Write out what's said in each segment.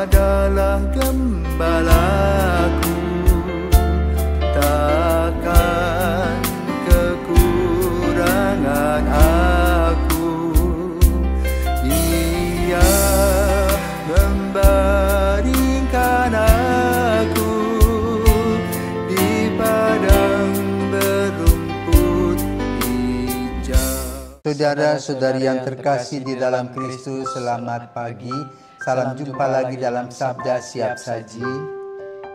adalah gembalaku, takkan kekurangan aku. Ia membaringkan aku di padang berumput hijau. Saudara-saudari yang terkasih di dalam Kristus, selamat pagi. Salam jumpa lagi dalam Sabda Siap Saji.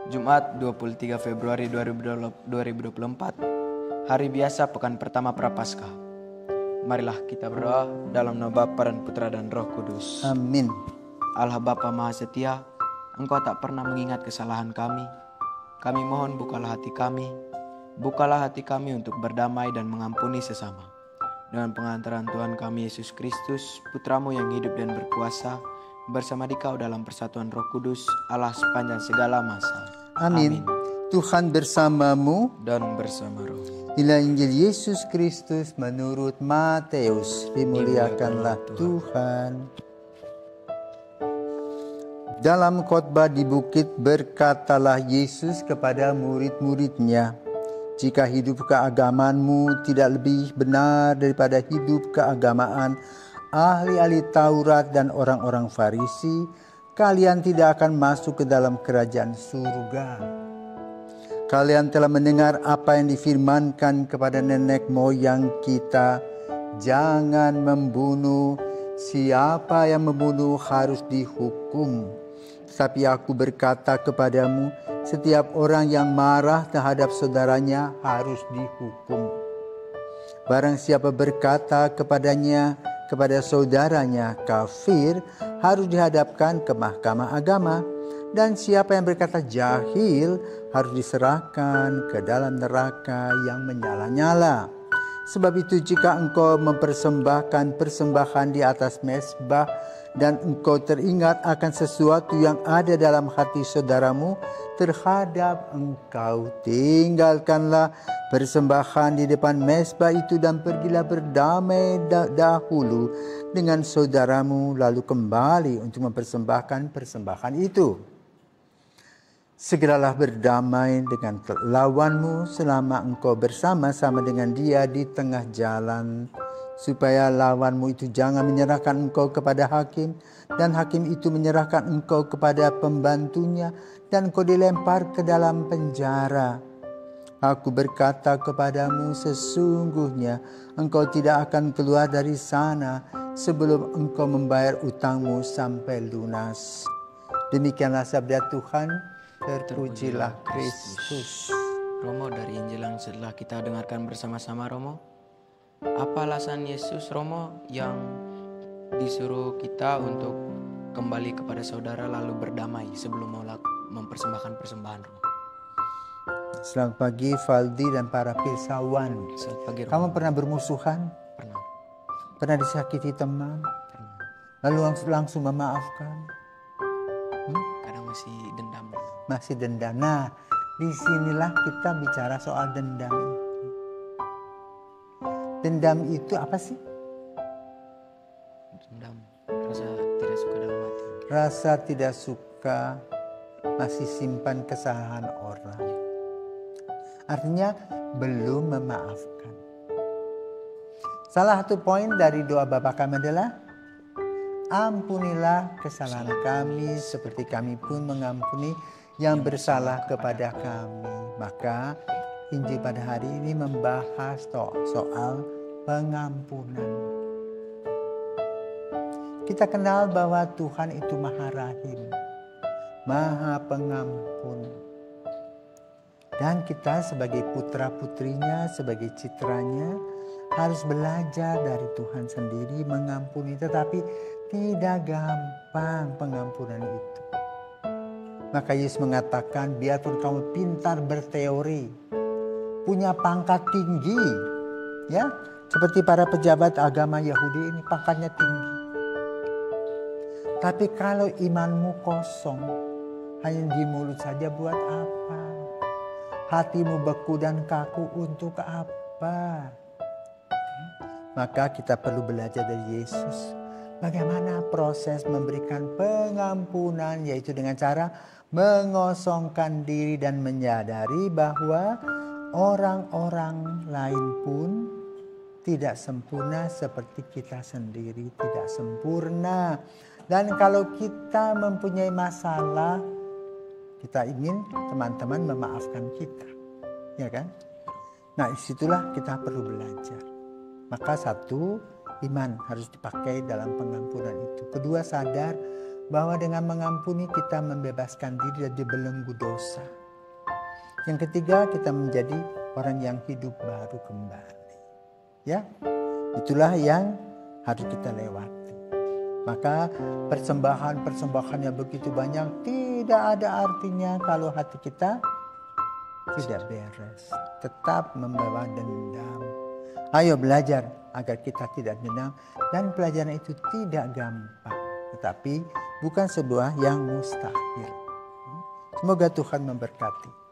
Jumat 23 Februari 2024, hari biasa pekan pertama Prapaskah. Marilah kita berdoa dalam nama Bapa dan Putra dan Roh Kudus. Amin. Allah Bapa Maha Setia, Engkau tak pernah mengingat kesalahan kami. Kami mohon bukalah hati kami untuk berdamai dan mengampuni sesama. Dengan pengantaran Tuhan kami Yesus Kristus, Putramu yang hidup dan berkuasa, bersama Dikau dalam persatuan Roh Kudus, Allah sepanjang segala masa. Amin. Tuhan bersamamu Dan bersama roh. Inilah Injil Yesus Kristus menurut Matius. Dimuliakanlah Tuhan. Dalam khotbah di bukit berkatalah Yesus kepada murid-muridnya, jika hidup keagamanmu tidak lebih benar daripada hidup keagamaan ahli-ahli Taurat dan orang-orang Farisi, kalian tidak akan masuk ke dalam kerajaan surga. Kalian telah mendengar apa yang difirmankan kepada nenek moyang kita, jangan membunuh, siapa yang membunuh harus dihukum. Tapi aku berkata kepadamu, setiap orang yang marah terhadap saudaranya harus dihukum. Barang siapa berkata kepada saudaranya kafir, harus dihadapkan ke mahkamah agama, dan siapa yang berkata jahil harus diserahkan ke dalam neraka yang menyala-nyala. Sebab itu jika engkau mempersembahkan persembahan di atas mezbah dan engkau teringat akan sesuatu yang ada dalam hati saudaramu terhadap engkau, tinggalkanlah persembahan di depan mezbah itu dan pergilah berdamai dahulu dengan saudaramu, lalu kembali untuk mempersembahkan persembahan itu. Segeralah berdamai dengan lawanmu selama engkau bersama-sama dengan dia di tengah jalan, supaya lawanmu itu jangan menyerahkan engkau kepada hakim, dan hakim itu menyerahkan engkau kepada pembantunya, dan engkau dilempar ke dalam penjara. Aku berkata kepadamu, sesungguhnya engkau tidak akan keluar dari sana sebelum engkau membayar utangmu sampai lunas. Demikianlah sabda Tuhan, terpujilah Kristus. Romo, dari Injil yang setelah kita dengarkan bersama-sama, Romo, apa alasan Yesus, Romo, yang disuruh kita untuk kembali kepada saudara lalu berdamai sebelum mau mempersembahkan persembahan, Romo? Selamat pagi Valdi dan para pilsawan. Selamat pagi, Romo. Kamu pernah bermusuhan? Pernah. Pernah disakiti teman? Pernah. Lalu langsung memaafkan? Kadang masih dendam. Masih dendam. Nah, disinilah kita bicara soal dendam. Dendam itu apa sih? Dendam, rasa tidak suka dalam hati. Rasa tidak suka, masih simpan kesalahan orang. Artinya belum memaafkan. Salah satu poin dari doa Bapa kami adalah, ampunilah kesalahan kami seperti kami pun mengampuni yang bersalah kepada kami. Maka Injil pada hari ini membahas soal pengampunan. Kita kenal bahwa Tuhan itu Maha Rahim, Maha Pengampun. Dan kita sebagai putra-putrinya, sebagai citranya, harus belajar dari Tuhan sendiri mengampuni. Tetapi tidak gampang pengampunan itu. Maka Yesus mengatakan, biarpun kamu pintar berteori, punya pangkat tinggi, ya, seperti para pejabat agama Yahudi ini pangkatnya tinggi. Tapi kalau imanmu kosong, hanya di mulut saja, buat apa? Hatimu beku dan kaku untuk apa? Maka kita perlu belajar dari Yesus bagaimana proses memberikan pengampunan, yaitu dengan cara mengosongkan diri dan menyadari bahwa orang-orang lain pun tidak sempurna seperti kita sendiri, tidak sempurna. Dan kalau kita mempunyai masalah, kita ingin teman-teman memaafkan kita, ya kan? Nah, disitulah kita perlu belajar. Maka satu, iman harus dipakai dalam pengampunan itu. Kedua, sadar bahwa dengan mengampuni kita membebaskan diri dari belenggu dosa. Yang ketiga, kita menjadi orang yang hidup baru kembali. Ya, itulah yang harus kita lewati. Maka persembahan yang begitu banyak tidak ada artinya kalau hati kita tidak beres. Tetap membawa dendam. Ayo belajar agar kita tidak dendam. Dan pelajaran itu tidak gampang. Tetapi bukan sebuah yang mustahil. Semoga Tuhan memberkati.